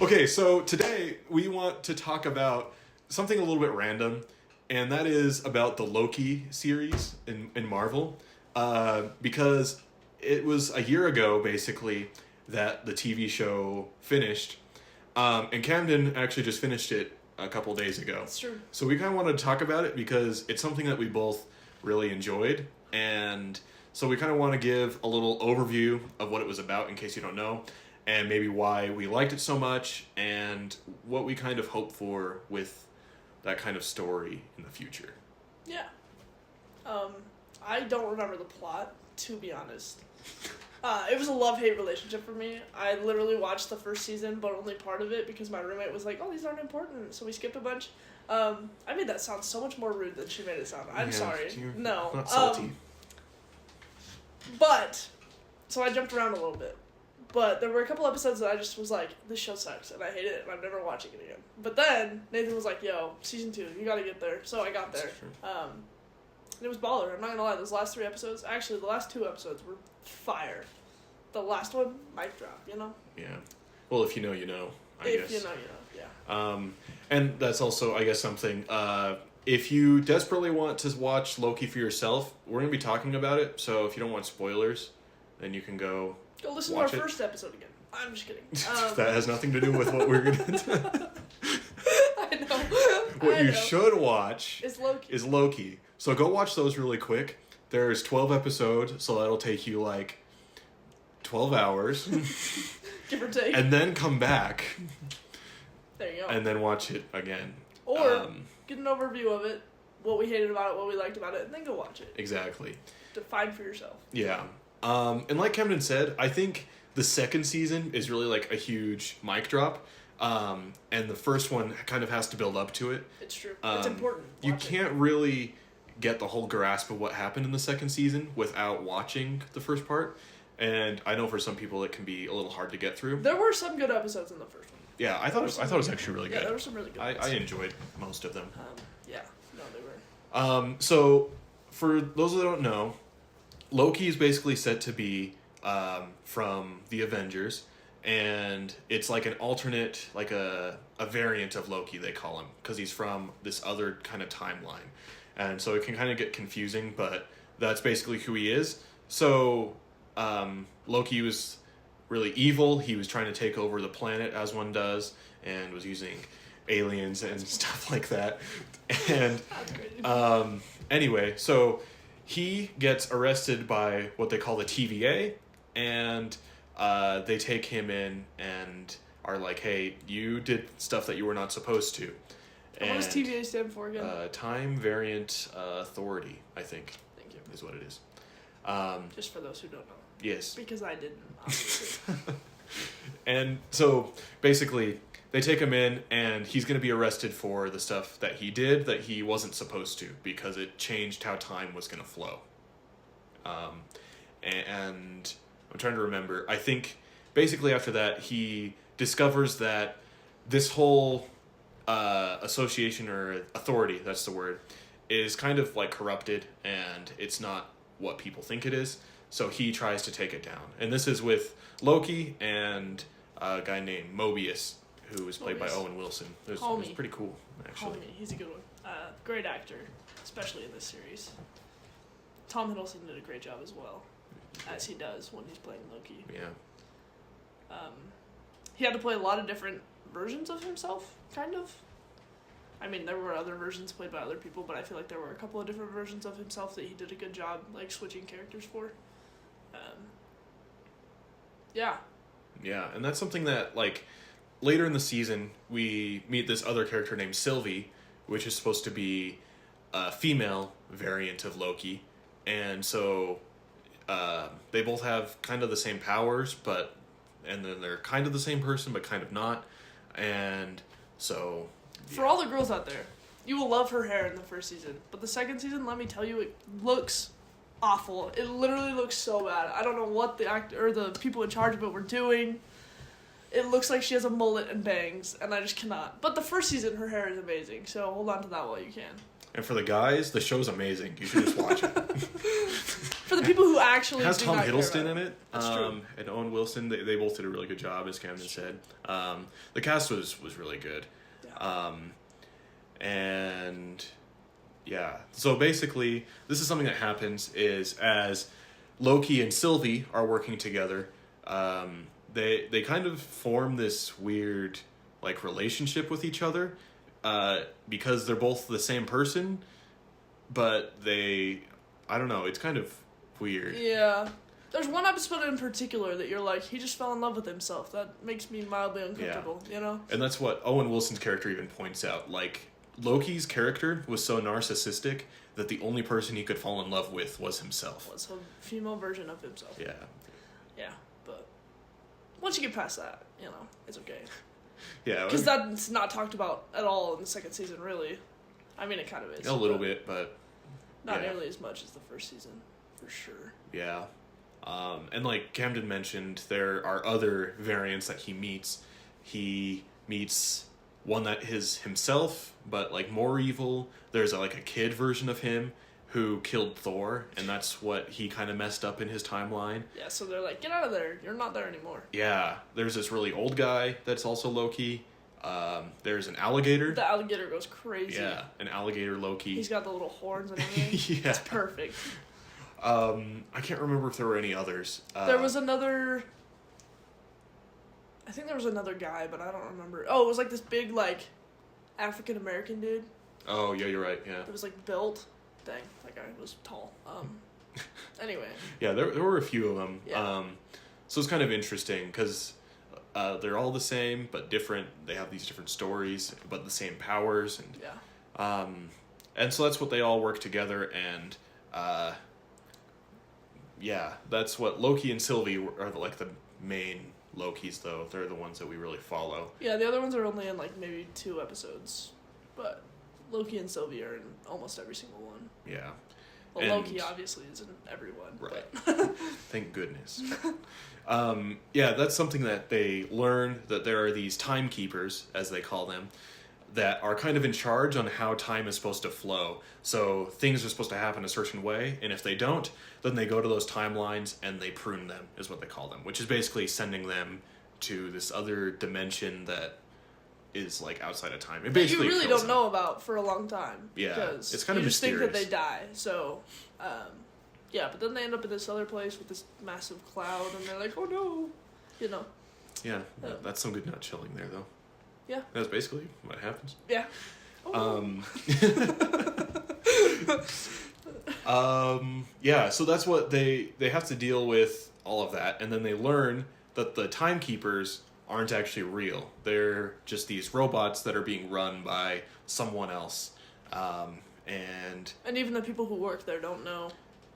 Okay, so today we want to talk about something a little bit random, and that is about the Loki series in Marvel. Because it was a year ago, basically, that the TV show finished. And Camden actually just finished it a couple days ago. That's true. So we kind of wanted to talk about it because it's something that we both really enjoyed. And so we kind of want to give a little overview of what it was about in case you don't know. And maybe why we liked it so much, and what we kind of hope for with that kind of story in the future. Yeah. I don't remember the plot, to be honest. It was a love-hate relationship for me. I literally watched the first season, but only part of it because my roommate was like, oh, these aren't important, so we skipped a bunch. I made that sound so much more rude than she made it sound. I'm sorry. No. Not salty. But, so I jumped around a little bit. But there were a couple episodes that I just was like, this show sucks, and I hate it, and I'm never watching it again. But then, Nathan was like, yo, season 2, you gotta get there. So I got there. And it was baller, I'm not gonna lie, those last 3 episodes, actually, the last 2 episodes were fire. The last one, mic drop, you know? Yeah. Well, if you know, you know, I guess. If you know, you know, yeah. And that's also, I guess, something, if you desperately want to watch Loki for yourself, we're gonna be talking about it, so if you don't want spoilers, then you can go listen to our first episode again. I'm just kidding. That has nothing to do with what we're going to do. I know. What you should watch is Loki. So go watch those really quick. There's 12 episodes, so that'll take you like 12 hours. Give or take. And then come back. There you go. And then watch it again. Or get an overview of it, what we hated about it, what we liked about it, and then go watch it. Exactly. Define for yourself. Yeah. And like Camden said, I think the second season is really like a huge mic drop. And the first one kind of has to build up to it. It's true. It's important. You can't really get the whole grasp of what happened in the second season without watching the first part. And I know for some people it can be a little hard to get through. There were some good episodes in the first one. Yeah, I thought it was actually really good. Yeah, there were some really good ones. I enjoyed most of them. Yeah, no, they were. So, for those that don't know, Loki is basically said to be from the Avengers, and it's like an alternate, like a variant of Loki, they call him, because he's from this other kind of timeline. And so it can kind of get confusing, but that's basically who he is. So Loki was really evil. He was trying to take over the planet, as one does, and was using aliens and stuff like that. And anyway, so he gets arrested by what they call the TVA, and they take him in and are like, hey, you did stuff that you were not supposed to. And what does TVA stand for again? Time Variant Authority, I think. Thank you. Is what it is. Just for those who don't know. Yes. Because I didn't, obviously. And so, basically, they take him in, and he's going to be arrested for the stuff that he did that he wasn't supposed to, because it changed how time was going to flow. And I'm trying to remember. I think, basically after that, he discovers that this whole association or authority, that's the word, is kind of like corrupted, and it's not what people think it is. So he tries to take it down. And this is with Loki and a guy named Mobius, who was played by Owen Wilson. It was pretty cool, actually. Homie, he's a good one. Great actor, especially in this series. Tom Hiddleston did a great job as well, as he does when he's playing Loki. Yeah. He had to play a lot of different versions of himself, kind of. I mean, there were other versions played by other people, but I feel like there were a couple of different versions of himself that he did a good job, like, switching characters for. Yeah. Yeah, and that's something that, like, later in the season, we meet this other character named Sylvie, which is supposed to be a female variant of Loki. And so they both have kind of the same powers, and then they're kind of the same person, but kind of not. And so... Yeah. For all the girls out there, you will love her hair in the first season. But the second season, let me tell you, it looks awful. It literally looks so bad. I don't know what the actor or the people in charge of it were doing. It looks like she has a mullet and bangs, and I just cannot. But the first season, her hair is amazing, so hold on to that while you can. And for the guys, the show's amazing. You should just watch it. For the people who actually it has do Tom not care Hiddleston about in it, That's true. and Owen Wilson. They both did a really good job, as Camden said. The cast was really good, Yeah. and yeah. So basically, this is something that happens is as Loki and Sylvie are working together, they kind of form this weird like relationship with each other, because they're both the same person, but I don't know. It's kind of weird. Yeah. There's one episode in particular that you're like, he just fell in love with himself. That makes me mildly uncomfortable, you know? And that's what Owen Wilson's character even points out. Like, Loki's character was so narcissistic that the only person he could fall in love with was himself. Was a female version of himself. Yeah. Yeah, but once you get past that, you know, it's okay. Yeah. Because that's not talked about at all in the second season, really. I mean, it kind of is. A little bit, but... Not nearly as much as the first season, for sure. Yeah. And like Camden mentioned, there are other variants that he meets. He meets one that is himself, but like more evil. There's like a kid version of him who killed Thor, and that's what he kind of messed up in his timeline. Yeah, so they're like, get out of there. You're not there anymore. Yeah. There's this really old guy that's also Loki. There's an alligator. The alligator goes crazy. Yeah, an alligator Loki. He's got the little horns and everything. Yeah. It's perfect. I can't remember if there were any others. There was another... I think there was another guy, but I don't remember. Oh, it was like this big, like, African-American dude. Oh, yeah, you're right, yeah. It was, like, built. Dang, that guy was tall. Anyway. Yeah, there were a few of them. Yeah. So it's kind of interesting, because they're all the same, but different. They have these different stories, but the same powers. And, yeah. And so that's what they all work together, and... yeah, that's what Loki and Sylvie are like the main Lokis, though. They're the ones that we really follow. Yeah, the other ones are only in, like, maybe 2 episodes. But Loki and Sylvie are in almost every single one. Yeah. Well, And- Loki obviously is in every one. Right. But Thank goodness. Yeah, that's something that they learn, that there are these timekeepers, as they call them, that are kind of in charge on how time is supposed to flow. So things are supposed to happen a certain way, and if they don't, then they go to those timelines and they prune them, is what they call them, which is basically sending them to this other dimension that is like outside of time. It you basically really kills don't them. know about for a long time. Yeah, Because it's kind of you just think that they mysterious. die. So, yeah, but then they end up in this other place with this massive cloud, and they're like, oh no. You know. Yeah, that's some good nut chilling there, though. Yeah. That's basically what happens. Yeah. Yeah, so that's what they have to deal with, all of that, and then they learn that the timekeepers aren't actually real. They're just these robots that are being run by someone else. And even the people who work there don't know.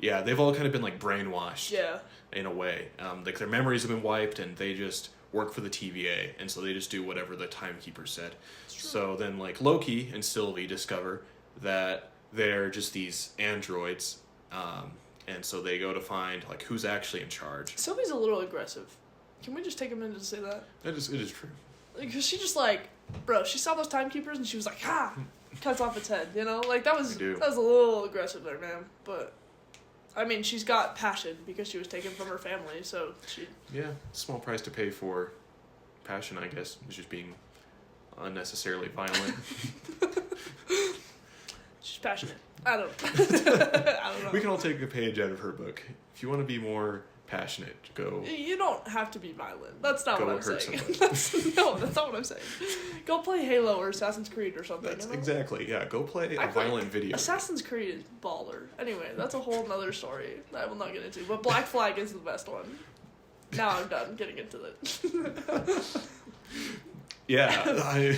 yeah, they've all kind of been like brainwashed Yeah. in a way. Like their memories have been wiped and they just work for the TVA, and so they just do whatever the timekeeper said. So then like Loki and Sylvie discover that they're just these androids, and so they go to find like who's actually in charge. Sylvie's a little aggressive. Can we just take a minute to say that? It is true. Because she just like, bro, she saw those timekeepers and she was like, ha! Cuts off its head, you know? Like, that was a little aggressive there, man. But, I mean, she's got passion because she was taken from her family, so she... Yeah, small price to pay for passion, I guess, is just being unnecessarily violent. She's passionate. I don't know. We can all take a page out of her book. If you want to be more passionate, go... You don't have to be violent. That's not Go what I'm hurt saying. somebody. That's not what I'm saying. Go play Halo or Assassin's Creed or something. That's you know? exactly, yeah. Go play a violent video. Assassin's Creed is baller. Anyway, that's a whole nother story that I will not get into. But Black Flag is the best one. Now I'm done getting into it. Yeah.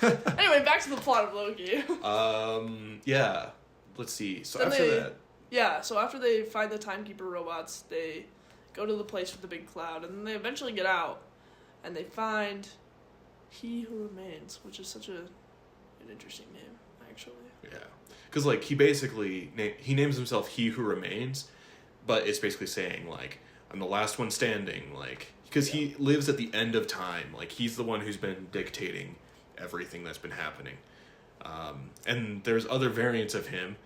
Anyway, back to the plot of Loki. Yeah. Let's see. So Then after they- that... Yeah, so after they find the timekeeper robots, they go to the place with the big cloud, and then they eventually get out, and they find He Who Remains, which is such an interesting name, actually. Yeah. Because, like, he basically... He names himself He Who Remains, but it's basically saying, like, I'm the last one standing, like... Because he lives at the end of time. Like, he's the one who's been dictating everything that's been happening. And there's other variants of him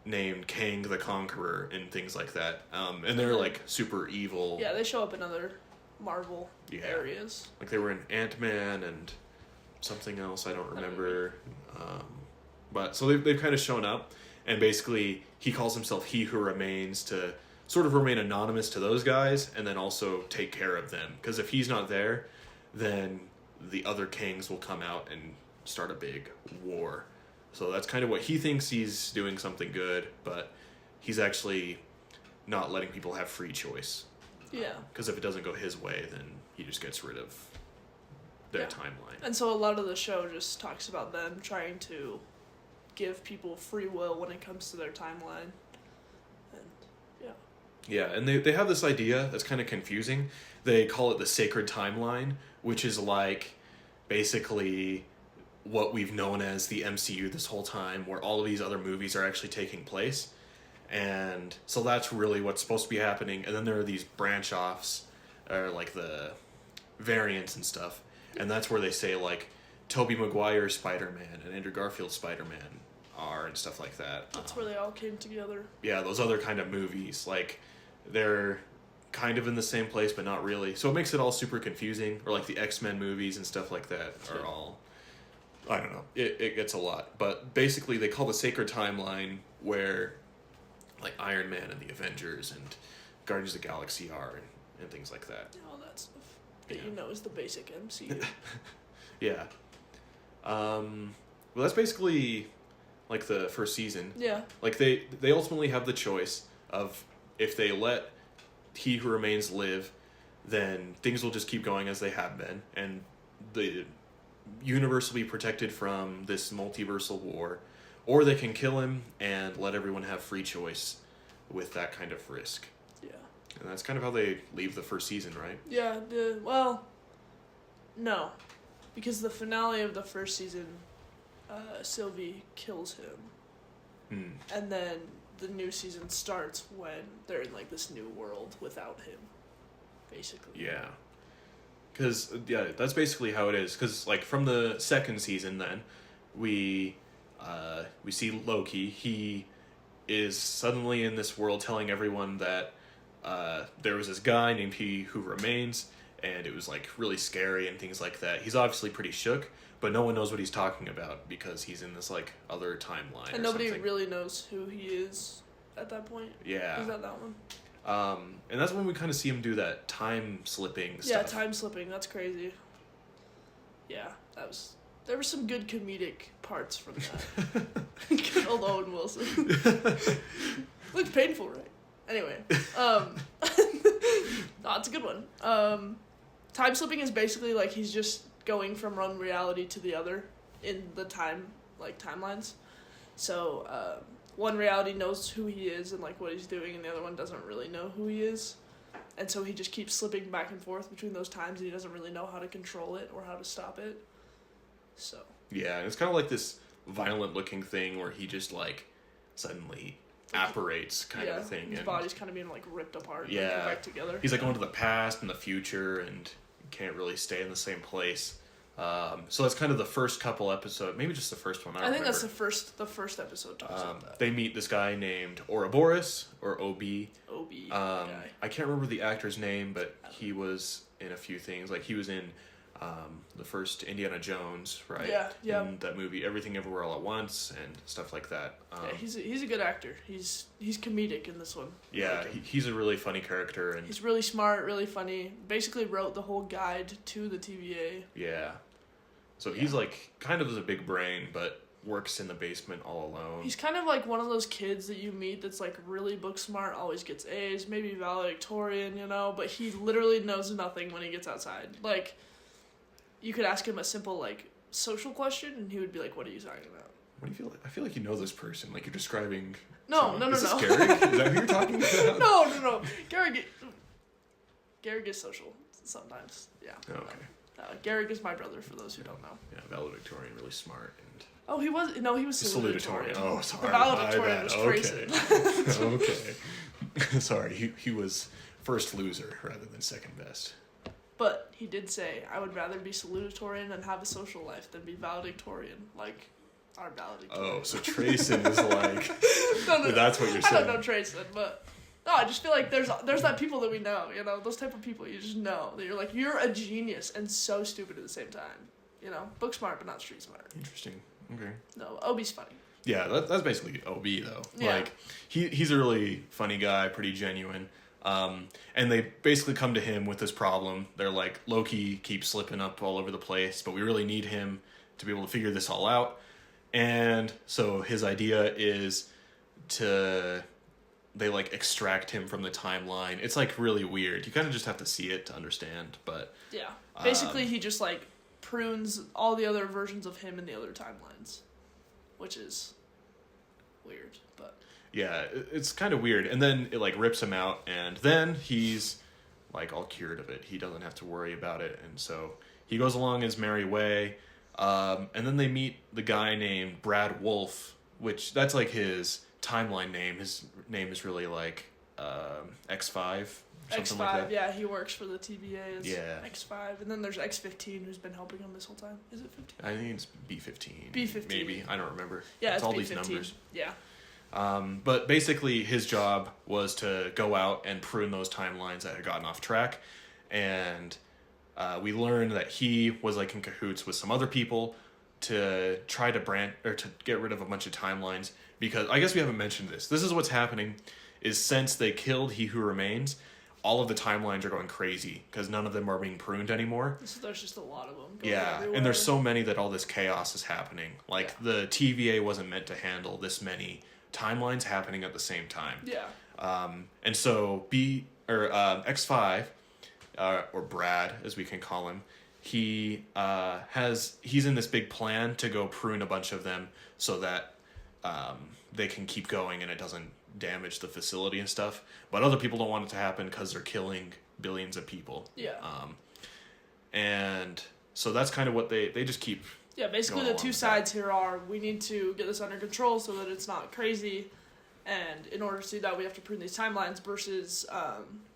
named Kang the Conqueror and things like that. And they're like super evil. Yeah, they show up in other Marvel areas. Like they were in Ant-Man and something else I don't remember. But so they've kind of shown up, and basically he calls himself He Who Remains to sort of remain anonymous to those guys and then also take care of them. Because if he's not there, then the other Kangs will come out and start a big war. So that's kind of what he thinks. He's doing something good, but he's actually not letting people have free choice. Yeah. Because if it doesn't go his way, then he just gets rid of their timeline. And so a lot of the show just talks about them trying to give people free will when it comes to their timeline. And yeah, and they have this idea that's kind of confusing. They call it the sacred timeline, which is like basically what we've known as the MCU this whole time, where all of these other movies are actually taking place. And so that's really what's supposed to be happening. And then there are these branch offs, or like the variants and stuff. And that's where they say like Tobey Maguire's Spider-Man and Andrew Garfield's Spider-Man are and stuff like that. That's where they all came together. Yeah, those other kind of movies. Like they're kind of in the same place, but not really. So it makes it all super confusing. Or like the X-Men movies and stuff like that are all... I don't know. It gets a lot. But basically they call the sacred timeline where like Iron Man and the Avengers and Guardians of the Galaxy are and things like that. All that stuff that you know is the basic MCU. Yeah. Well, that's basically like the first season. Yeah. Like they ultimately have the choice of if they let He Who Remains live, then things will just keep going as they have been, and the universe will be protected from this multiversal war, or they can kill him and let everyone have free choice with that kind of risk. Yeah. And that's kind of how they leave the first season, right? Yeah, no. Because the finale of the first season, Sylvie kills him. And then the new season starts when they're in like this new world without him, basically. Yeah. Because, yeah, that's basically how it is. Because, like, from the second season, then, we see Loki. He is suddenly in this world telling everyone that there was this guy named He Who Remains, and it was, like, really scary and things like that. He's obviously pretty shook, but no one knows what he's talking about because he's in this, like, other timeline. And nobody really knows who he is at that point. Yeah. Is that one? And that's when we kind of see him do that time slipping stuff. Yeah, time slipping. That's crazy. Yeah, there were some good comedic parts from that. Good old Owen Wilson. Looks painful, right? Anyway, no, it's a good one. Time slipping is basically like he's just going from one reality to the other in the timelines. So, one reality knows who he is and like what he's doing, and the other one doesn't really know who he is, and so he just keeps slipping back and forth between those times, and he doesn't really know how to control it or how to stop it. So yeah, it's kind of like this violent looking thing where he just like suddenly apparates kind of a thing. His body's kind of being like ripped apart. Yeah, and put back together. He's like going to the past and the future, and can't really stay in the same place. So that's kind of the first couple episodes, maybe just the first one. I think that's the first episode talks about that. They meet this guy named Ouroboros, or OB. OB. I can't remember the actor's name, but he was in a few things. Like he was in the first Indiana Jones, right? Yeah. In that movie, Everything Everywhere All at Once, and stuff like that. He's a good actor. He's comedic in this one. Yeah, he's a really funny character, and he's really smart, really funny. Basically wrote the whole guide to the TVA. Yeah. So he's like kind of a big brain, but works in the basement all alone. He's kind of like one of those kids that you meet that's like really book smart, always gets A's, maybe valedictorian, but he literally knows nothing when he gets outside. Like, you could ask him a simple like social question, and he would be like, "What are you talking about?" What do you feel like? I feel like you know this person. Like you're describing. No. Is this Garrick? Is that who you're talking about? No. Garrick is social sometimes. Yeah. Okay. Garrick is my brother, for those who don't know. Yeah, valedictorian, really smart. And oh, he was salutatorian. Oh, sorry. The valedictorian was Grayson. Okay. Sorry, he was first loser rather than second best. But he did say, I would rather be salutatorian and have a social life than be valedictorian. Like, our reality. Oh, so Trayson is like... no, that's what you're saying. I don't know Trayson, but... No, I just feel like there's that people that we know, you know? Those type of people you just know. That you're like, you're a genius and so stupid at the same time. You know? Book smart, but not street smart. Interesting. Okay. No, Obi's funny. Yeah, that's basically OB, though. Yeah. Like, he's a really funny guy, pretty genuine. And they basically come to him with this problem. They're like, Loki keeps slipping up all over the place, but we really need him to be able to figure this all out. And so his idea is they like extract him from the timeline. It's like really weird. You kind of just have to see it to understand, but... Yeah. Basically, he just like prunes all the other versions of him in the other timelines, which is weird, but... Yeah, it's kind of weird. And then it like rips him out, and then he's like all cured of it. He doesn't have to worry about it, and so he goes along his merry way. And then they meet the guy named Brad Wolf, which that's like his timeline name. His name is really like X5. X5, like that. yeah, he works for the TVA as Yeah. X5, and then there's X15 who's been helping him this whole time. Is it 15? I think it's B15. B15. Maybe. I don't remember. Yeah, it's all B15. these numbers. Yeah. But basically his job was to go out and prune those timelines that had gotten off track. And we learned that he was like in cahoots with some other people to try to to get rid of a bunch of timelines, because I guess we haven't mentioned this. This is what's happening is since they killed He Who Remains, all of the timelines are going crazy because none of them are being pruned anymore. So there's just a lot of them going Yeah, everywhere. and there's so many that all this chaos is happening. Like the TVA wasn't meant to handle this many timelines happening at the same time. Yeah. And so X5 or Brad as we can call him, he's in this big plan to go prune a bunch of them so that they can keep going and it doesn't damage the facility and stuff. But other people don't want it to happen because they're killing billions of people. Yeah. And so that's kind of what they just keep. Yeah, basically the two sides here are, we need to get this under control so that it's not crazy, and in order to do that we have to prune these timelines, versus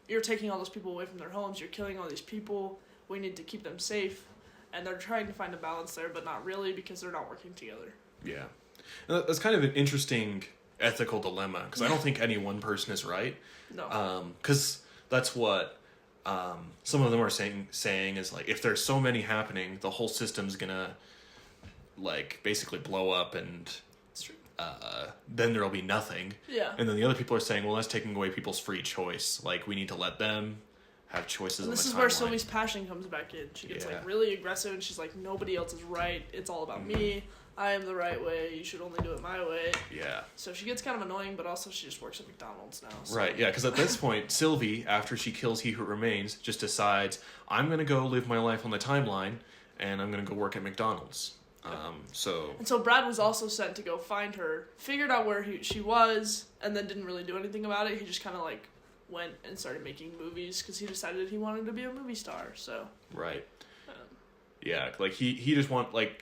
you're taking all those people away from their homes, you're killing all these people, we need to keep them safe, and they're trying to find a balance there, but not really because they're not working together. Yeah. And that's kind of an interesting ethical dilemma, because I don't think any one person is right. No. Because that's what some of them are saying is like, if there's so many happening, the whole system's gonna like basically blow up, and then there'll be nothing. Yeah. And then the other people are saying, well, that's taking away people's free choice. Like, we need to let them have choices. And this is where Sylvie's passion comes back in. She gets like really aggressive, and she's like, nobody else is right. It's all about me. I am the right way. You should only do it my way. Yeah. So she gets kind of annoying, but also she just works at McDonald's now. So. Right, yeah, because at this point, Sylvie, after she kills He Who Remains, just decides, I'm going to go live my life on the timeline, and I'm going to go work at McDonald's. And so Brad was also sent to go find her, figured out where she was, and then didn't really do anything about it. He just kind of like went and started making movies because he decided he wanted to be a movie star. So right, yeah, like he just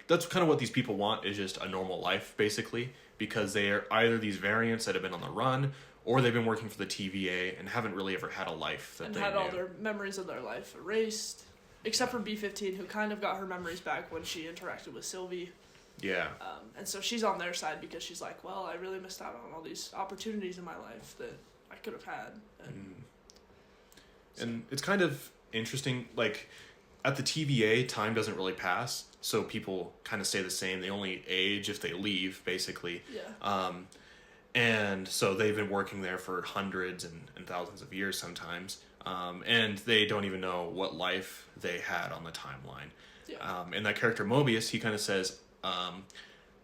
that's kind of what these people want, is just a normal life basically, because they are either these variants that have been on the run, or they've been working for the TVA and haven't really ever had a life that they had knew. all their memories of their life erased. Except for B15, who kind of got her memories back when she interacted with Sylvie. Yeah. And so she's on their side because she's like, well, I really missed out on all these opportunities in my life that I could have had. And it's kind of interesting, like, at the TVA, time doesn't really pass, so people kind of stay the same. They only age if they leave, basically. Yeah. And so they've been working there for hundreds and thousands of years sometimes. And they don't even know what life they had on the timeline. Yeah. And that character Mobius, he kind of says,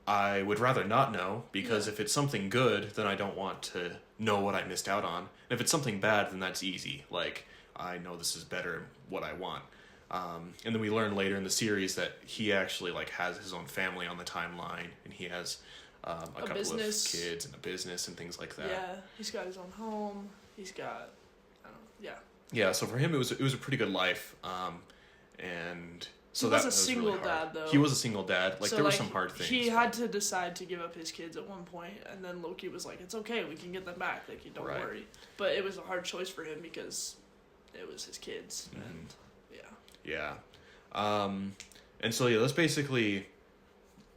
I would rather not know, because if it's something good, then I don't want to know what I missed out on. And if it's something bad, then that's easy. Like, I know this is better what I want. And then we learn later in the series that he actually like has his own family on the timeline, and he has a couple business. of kids and a business and things like that. Yeah, he's got his own home. He's got, I don't know, yeah. Yeah, so for him it was a pretty good life, and so he was that a was single really hard. dad though. He was a single dad. Like, so, there were some hard things. He had to decide to give up his kids at one point, and then Loki was like, "It's okay, we can get them back. Like, you don't worry." But it was a hard choice for him because it was his kids, and yeah. And so that's basically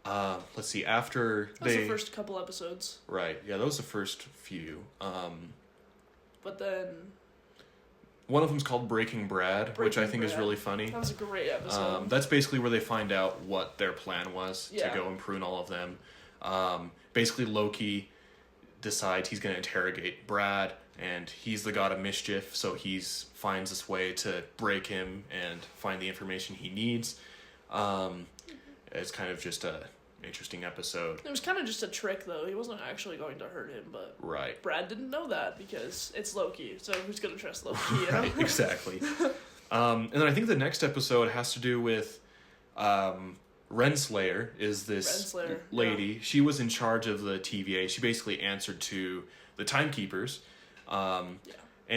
Let's see. After that was the first couple episodes. Right. Yeah, that was the first few. But then one of them's called Breaking Brad, which I think is really funny. That was a great episode. That's basically where they find out what their plan was to go and prune all of them. Basically, Loki decides he's going to interrogate Brad, and he's the god of mischief, so he finds this way to break him and find the information he needs. It's kind of just a interesting episode. It was kind of just a trick, though. He wasn't actually going to hurt him, but right. Brad didn't know that because it's Loki, so who's going to trust Loki? You know? Right, exactly. And then I think the next episode has to do with Renslayer is this lady. Yeah. She was in charge of the TVA. She basically answered to the timekeepers. And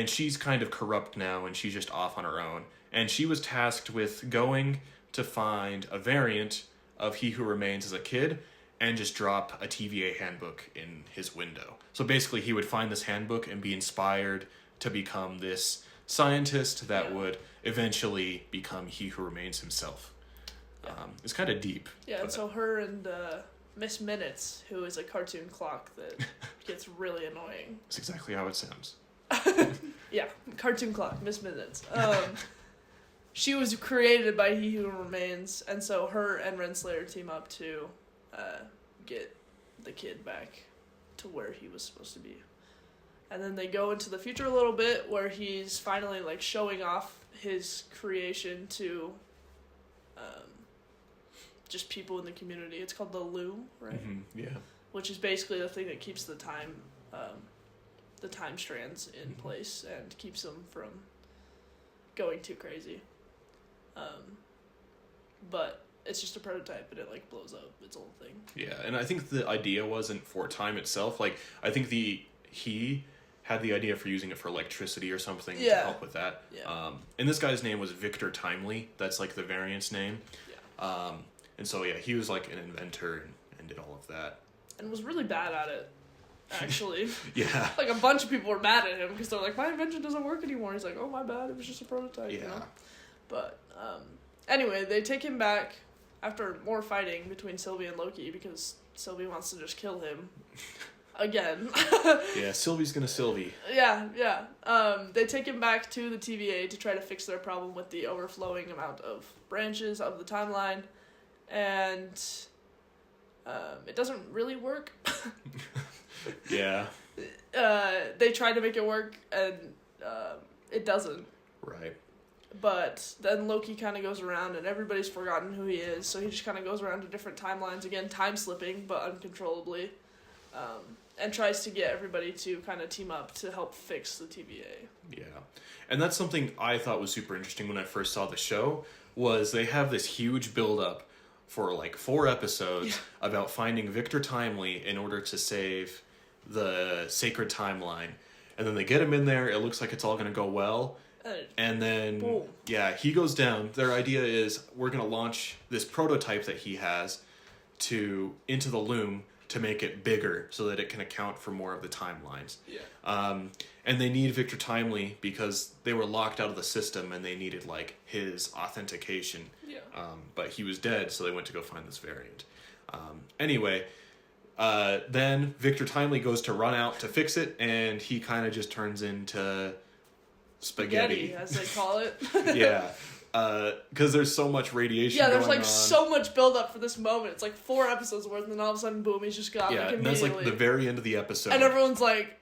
she's kind of corrupt now, and she's just off on her own. And she was tasked with going to find a variant of He Who Remains as a kid and just drop a TVA handbook in his window. So basically he would find this handbook and be inspired to become this scientist that would eventually become He Who Remains himself. It's kind of deep. Yeah, and so her and Miss Minutes, who is a cartoon clock that gets really annoying. That's exactly how it sounds. Yeah, cartoon clock, Miss Minutes. She was created by He Who Remains, and so her and Renslayer team up to get the kid back to where he was supposed to be. And then they go into the future a little bit, where he's finally like showing off his creation to just people in the community. It's called the Loom, right? Mm-hmm, yeah. Which is basically the thing that keeps the time strands in place and keeps them from going too crazy. But it's just a prototype, and it like blows up its own thing. Yeah, and I think the idea wasn't for time itself. Like, I think he had the idea for using it for electricity or something to help with that. Yeah. And this guy's name was Victor Timely. That's like the variant's name. Yeah. And so he was like an inventor and did all of that. And was really bad at it, actually. Yeah. Like a bunch of people were mad at him because they're like, my invention doesn't work anymore. He's like, oh, my bad, it was just a prototype. Yeah. You know? But anyway, they take him back after more fighting between Sylvie and Loki because Sylvie wants to just kill him again. Yeah, Sylvie's gonna Sylvie. Yeah. They take him back to the TVA to try to fix their problem with the overflowing amount of branches of the timeline, and it doesn't really work. Yeah. They try to make it work, and it doesn't. Right. But then Loki kind of goes around, and everybody's forgotten who he is, so he just kind of goes around to different timelines, again, time-slipping, but uncontrollably, and tries to get everybody to kind of team up to help fix the TVA. Yeah. And that's something I thought was super interesting when I first saw the show, was they have this huge build-up for like 4 episodes about finding Victor Timely in order to save the sacred timeline. And then they get him in there, it looks like it's all going to go well. And then, boom. Yeah, he goes down. Their idea is we're going to launch this prototype that he has into the Loom to make it bigger so that it can account for more of the timelines. Yeah. And they need Victor Timely because they were locked out of the system and they needed like his authentication. Yeah. But he was dead, so they went to go find this variant. Anyway, then Victor Timely goes to run out to fix it, and he kind of just turns into spaghetti, as they call it. Yeah, because there's so much radiation. Yeah, there's going like on. so much build up for this moment. It's like 4 episodes worth, and then all of a sudden, boom, he's just got like and immediately. that's like the very end of the episode, and everyone's like,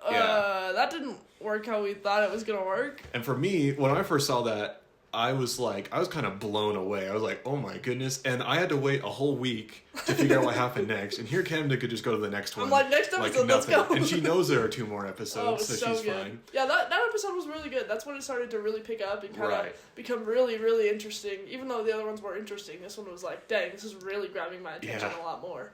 that didn't work how we thought it was gonna work. And for me, when I first saw that, I was kind of blown away. I was like, oh my goodness. And I had to wait a whole week to figure out what happened next. And here Camden could just go to the next one. I'm like, next episode, let's go. And she knows there are 2 more episodes, so she's good. fine. Yeah, that episode was really good. That's when it started to really pick up and kind of become really, really interesting. Even though the other ones were interesting, this one was like, dang, this is really grabbing my attention a lot more.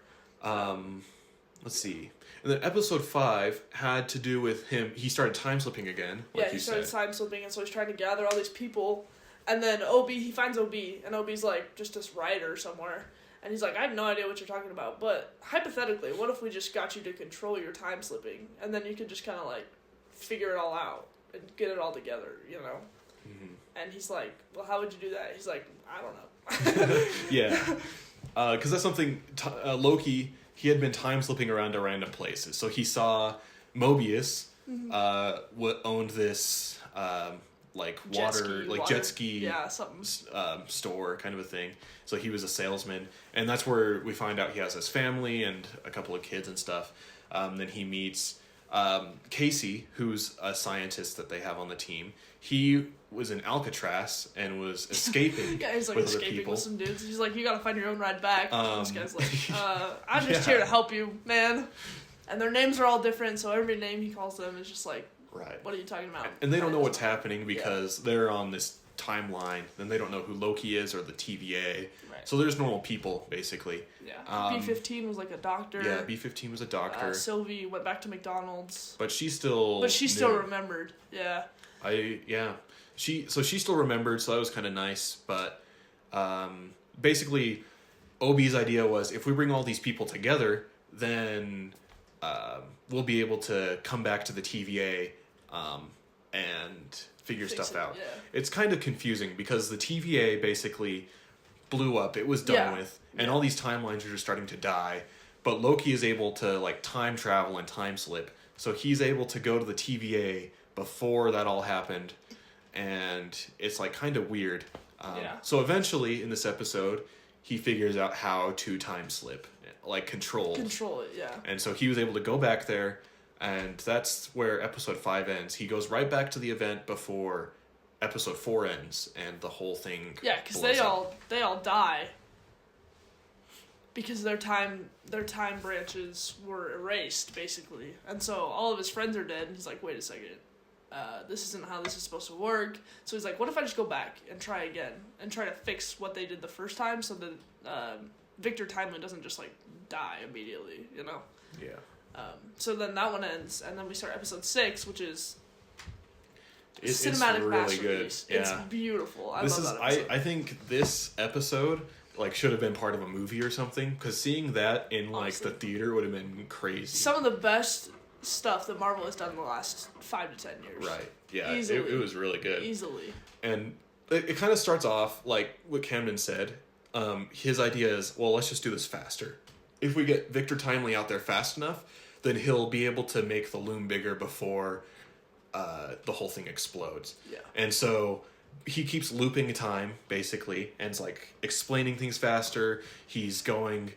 Let's see. And then episode 5 had to do with him. He started time slipping again. Like he started time slipping, and so he's trying to gather all these people. And then he finds OB, and OB's like just this writer somewhere. And he's like, I have no idea what you're talking about, but hypothetically, what if we just got you to control your time slipping? And then you could just kind of like figure it all out and get it all together, you know? Mm-hmm. And he's like, well, how would you do that? He's like, I don't know. Yeah. Because that's something Loki, he had been time slipping around to random places. So he saw Mobius owned this like jet ski store kind of a thing. So he was a salesman, and that's where we find out he has his family and a couple of kids and stuff. Then he meets Casey, who's a scientist that they have on the team. He was in Alcatraz and was escaping he's like with escaping other people. with some dudes. He's like, you gotta find your own ride back. This guy's like, I'm just here to help you, man. And their names are all different, so every name he calls them is just like, right. What are you talking about? And they don't know what's happening because they're on this timeline. Then they don't know who Loki is or the TVA. Right. So there's normal people, basically. Yeah. B-15 was like a doctor. Yeah, B-15 was a doctor. Sylvie went back to McDonald's. But she still remembered. Yeah. She still remembered, so that was kind of nice. But basically, Obi's idea was if we bring all these people together, then we'll be able to come back to the TVA and figure stuff out. Yeah. It's kind of confusing because the TVA basically blew up. It was done with, and all these timelines are just starting to die. But Loki is able to like time travel and time slip, so he's able to go to the TVA before that all happened, and it's like kind of weird. So eventually in this episode, he figures out how to time slip, like control it. Yeah. And so he was able to go back there, and that's where episode 5 ends. He goes right back to the event before episode 4 ends, and the whole thing. Yeah, because they all die because their time branches were erased basically, and so all of his friends are dead. And he's like, wait a second. This isn't how this is supposed to work. So he's like, what if I just go back and try again and try to fix what they did the first time so that Victor Timely doesn't just like die immediately, you know? Yeah. So then that one ends, and then we start episode 6, which is it's cinematic really masterpiece. good. Yeah. It's beautiful. I love that episode. I think this episode like should have been part of a movie or something, because seeing that in like Honestly, the theater would have been crazy. Some of the best stuff that Marvel has done in the last 5 to 10 years. Right. Yeah. Easily. It was really good. Easily. And it kind of starts off like what Camden said. His idea is, well, let's just do this faster. If we get Victor Timely out there fast enough, then he'll be able to make the loom bigger before the whole thing explodes. Yeah. And so he keeps looping time, basically, and it's like explaining things faster. He's going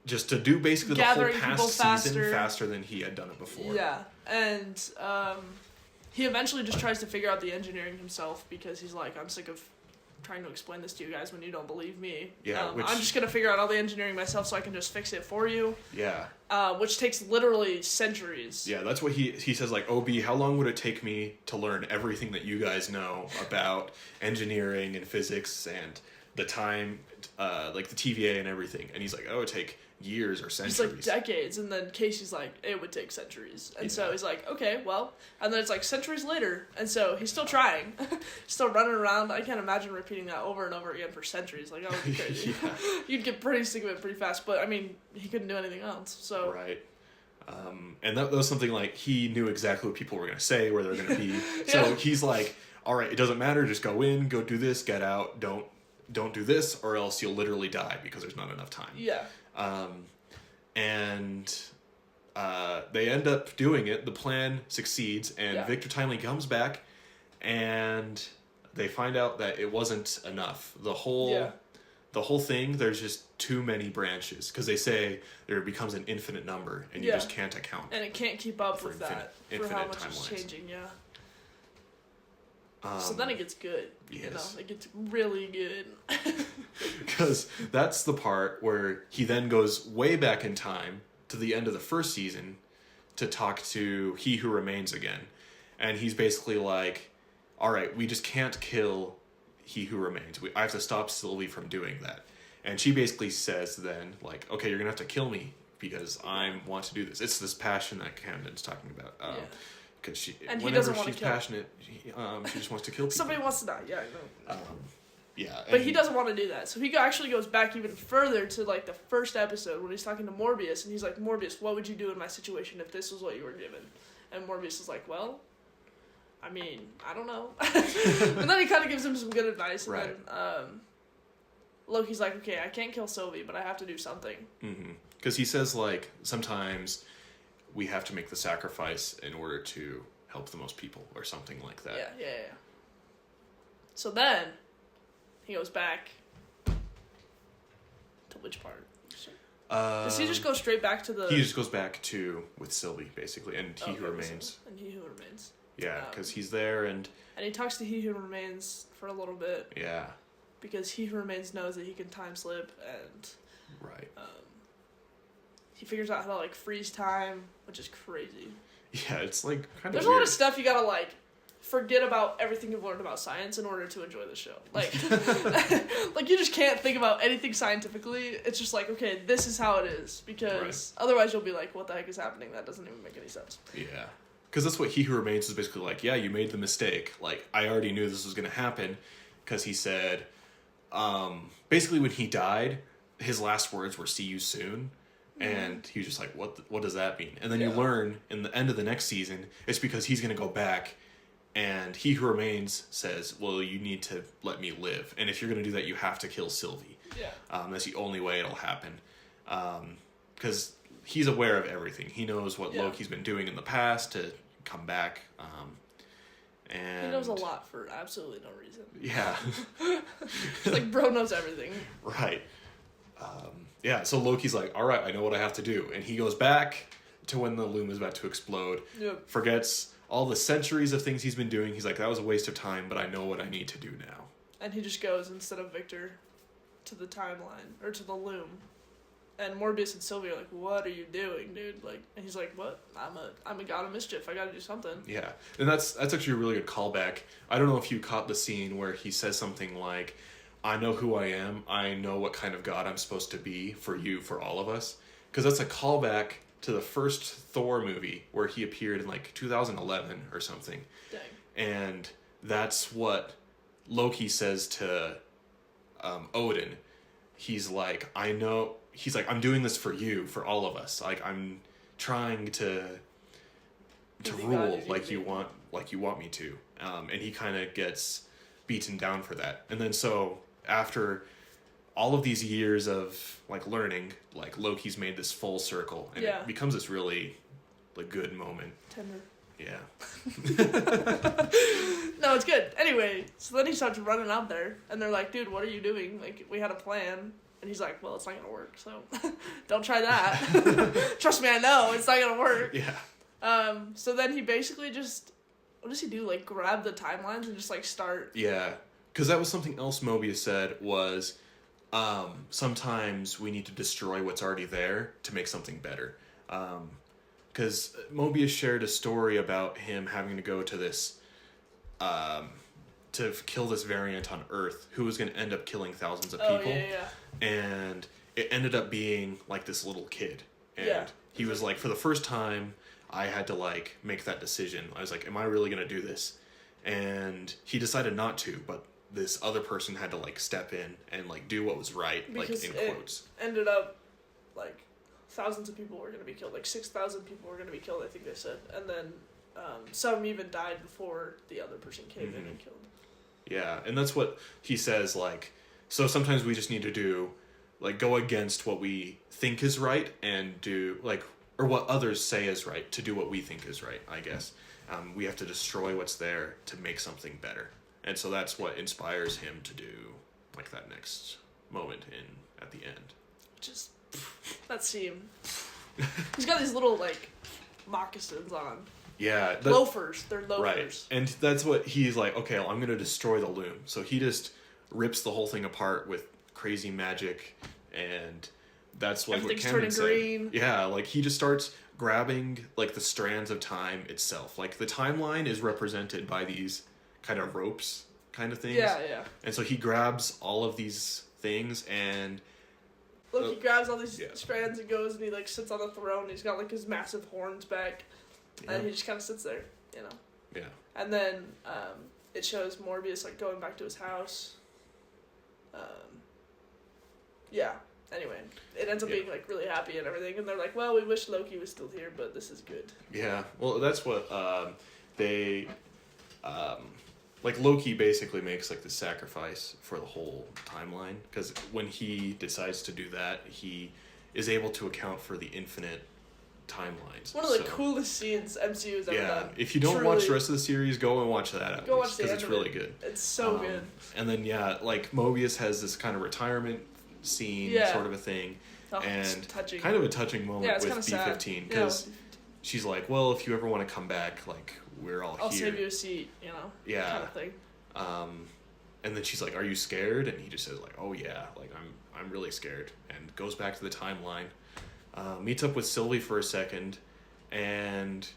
just to do basically Gathering the whole people past season faster than he had done it before. Yeah. And he eventually just tries to figure out the engineering himself because he's like, I'm sick of trying to explain this to you guys when you don't believe me. Yeah, I'm just going to figure out all the engineering myself so I can just fix it for you. Yeah. Which takes literally centuries. Yeah, that's what he says, like, OB, how long would it take me to learn everything that you guys know about engineering and physics and the time, like the TVA and everything? And he's like, oh, it would take years or centuries. It's like decades, and then Casey's like, it would take centuries. And so he's like, okay, well, and then it's like centuries later, and so he's still trying. Still running around. I can't imagine repeating that over and over again for centuries. Like, that would be crazy. You'd get pretty sick of it pretty fast, but I mean, he couldn't do anything else, so. Right. And that was something like, he knew exactly what people were going to say, where they were going to be. So he's like, all right, it doesn't matter, just go in, go do this, get out, don't do this, or else you'll literally die because there's not enough time. Yeah. And they end up doing it. The plan succeeds, and Victor Timely comes back, and they find out that it wasn't enough. The whole thing, there's just too many branches, because they say there becomes an infinite number, and you just can't account. And it can't keep up with that for how much timelines. it's changing. So then it gets good. Yes. You know, it gets really good. Because that's the part where he then goes way back in time to the end of the first season to talk to He Who Remains again. And he's basically like, all right, we just can't kill He Who Remains. I have to stop Sylvie from doing that. And she basically says then, like, okay, you're going to have to kill me because I want to do this. It's this passion that Camden's talking about. Because he doesn't want to kill. Passionate, she just wants to kill people. Somebody wants to die, yeah, I know. But he doesn't want to do that. So he actually goes back even further to, like, the first episode when he's talking to Morbius, and he's like, Morbius, what would you do in my situation if this was what you were given? And Morbius is like, well, I mean, I don't know. And then he kind of gives him some good advice, and then Loki's like, okay, I can't kill Sylvie, but I have to do something. Because he says, like, sometimes we have to make the sacrifice in order to help the most people, or something like that. Yeah. So then, he goes back to which part? Does he just go straight back to the... He just goes back to, with Sylvie, basically, and He Who Remains. And He Who Remains. Yeah, because he's there, and he talks to He Who Remains for a little bit. Yeah. Because He Who Remains knows that he can time slip, and... Right. He figures out how to, like, freeze time, which is crazy. Yeah, it's, like, kind of There's weird. A lot of stuff you gotta, like, forget about everything you've learned about science in order to enjoy the show. Like, like, you just can't think about anything scientifically. It's just like, okay, this is how it is. Because otherwise you'll be like, what the heck is happening? That doesn't even make any sense. Yeah. Because that's what He Who Remains is basically like, yeah, you made the mistake. Like, I already knew this was going to happen. Because he said, basically when he died, his last words were, see you soon. And he was just like, what does that mean? And then you learn in the end of the next season, it's because he's going to go back, and He Who Remains says, well, you need to let me live. And if you're going to do that, you have to kill Sylvie. Yeah. That's the only way it'll happen. Because he's aware of everything. He knows what Loki's been doing in the past to come back. And he knows a lot for absolutely no reason. Yeah. It's like, bro knows everything. Right. Yeah, so Loki's like, all right, I know what I have to do. And he goes back to when the loom is about to explode. Yep. Forgets all the centuries of things he's been doing. He's like, that was a waste of time, but I know what I need to do now. And he just goes, instead of Victor, to the timeline, or to the loom. And Morbius and Sylvie are like, what are you doing, dude? Like, and he's like, what? I'm a god of mischief. I gotta do something. Yeah, and that's actually a really good callback. I don't know if you caught the scene where he says something like, I know who I am. I know what kind of god I'm supposed to be for you, for all of us. Because that's a callback to the first Thor movie where he appeared in like 2011 or something. Dang. And that's what Loki says to Odin. He's like, I'm doing this for you, for all of us. Like, I'm trying to rule like you want me to. And he kind of gets beaten down for that. And then so after all of these years of like learning, like Loki's made this full circle, and it becomes this really like good moment. Tender. Yeah. No, it's good. Anyway, so then he starts running out there, and they're like, dude, what are you doing? Like, we had a plan. And he's like, well, it's not going to work, so don't try that. Trust me, I know, it's not going to work. Yeah. So then he basically just, what does he do? Like, grab the timelines and just, like, start? Yeah. Because that was something else Mobius said was, sometimes we need to destroy what's already there to make something better. Because Mobius shared a story about him having to go to this, to kill this variant on Earth who was going to end up killing thousands of people. Yeah. And it ended up being like this little kid. And he was like, for the first time, I had to like make that decision. I was like, am I really going to do this? And he decided not to, but this other person had to like step in and like do what was right, because like in quotes. Ended up like thousands of people were going to be killed. Like 6,000 people were going to be killed, I think they said. And then some even died before the other person came in and killed. Yeah, and that's what he says, like, so sometimes we just need to do, like, go against what we think is right and do, like, or what others say is right to do what we think is right, I guess. We have to destroy what's there to make something better. And so that's what inspires him to do, like, that next moment at the end. Just, that scene. He's got these little, like, moccasins on. Yeah. Loafers. They're loafers. Right. And that's what he's like, okay, well, I'm going to destroy the loom. So he just rips the whole thing apart with crazy magic, and that's like what Camden said. Green. Yeah, like he just starts grabbing like the strands of time itself. Like the timeline is represented by these kind of ropes kind of things. Yeah. And so he grabs all of these things and... Look, he grabs all these strands and goes and he like sits on the throne. He's got like his massive horns back. And he just kind of sits there, you know. Yeah. And then it shows Morbius like going back to his house. Yeah. Anyway, it ends up being like really happy and everything, and they're like, "Well, we wish Loki was still here, but this is good." Yeah. Well, that's what they like Loki basically makes like the sacrifice for the whole timeline, because when he decides to do that, he is able to account for the infinite timelines. One of the coolest scenes MCU's ever done. If you don't watch the rest of the series, go and watch that at least, because it's really good. It's so good. And then like Mobius has this kind of retirement scene sort of a thing, and kind of a touching moment with B-15, because she's like, well, if you ever want to come back, like, we're all I'll here. save you a seat, kind of thing. And then she's like, are you scared? And he just says like, oh yeah, like I'm really scared, and goes back to the timeline, meets up with Sylvie for a second, and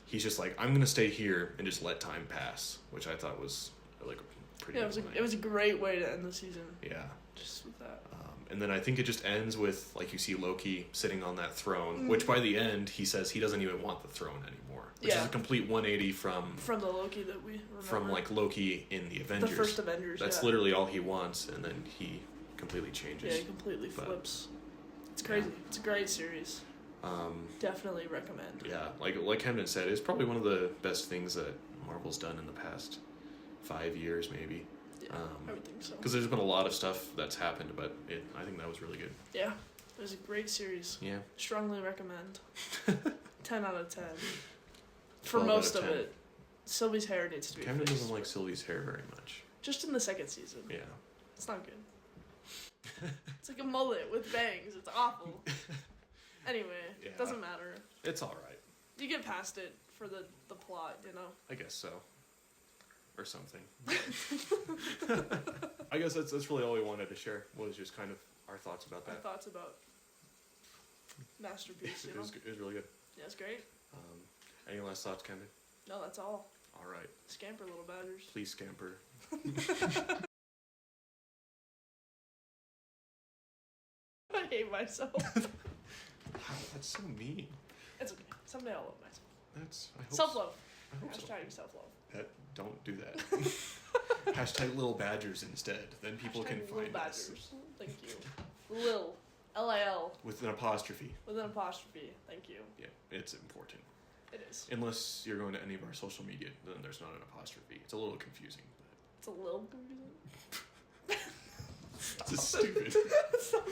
he's just like, I'm gonna stay here and just let time pass, which I thought was like pretty it was a great way to end the season. Yeah. Just with that. And then I think it just ends with, like, you see Loki sitting on that throne, which by the end he says he doesn't even want the throne anymore, which is a complete 180 from the Loki that we remember. From like Loki in the Avengers. The first Avengers. That's literally all he wants, and then he completely changes. Yeah, he completely flips. It's crazy. Yeah. It's a great series. Definitely recommend. Yeah, like Camden said, it's probably one of the best things that Marvel's done in the past 5 years, maybe. Yeah, I would think so. Because there's been a lot of stuff that's happened, but I think that was really good. Yeah, it was a great series. Yeah. Strongly recommend. 10 out of 10. For most of it. Sylvie's hair needs to be Camden fixed. doesn't like Sylvie's hair very much. Just in the second season. Yeah. It's not good. It's like a mullet with bangs. It's awful. Anyway, it doesn't matter. It's alright. You get past it for the plot, I guess so. Or something. I guess that's really all we wanted to share, was just kind of our thoughts about that. Our thoughts about Masterpiece, It was really good. Yeah, it's great. Any last thoughts, Camden? No, that's all. All right. Scamper, little badgers. Please scamper. I hate myself. That's so mean. It's okay. Someday I'll love myself. I hope self-love. I hope Hashtag self-love. Don't do that. Hashtag little badgers instead. Then people can find us. Badgers. Thank you. Lil. L-I-L. With an apostrophe. With an apostrophe. Thank you. Yeah, it's important. It is. Unless you're going to any of our social media, then there's not an apostrophe. It's a little confusing. It's a little confusing. It's just stupid. Stop.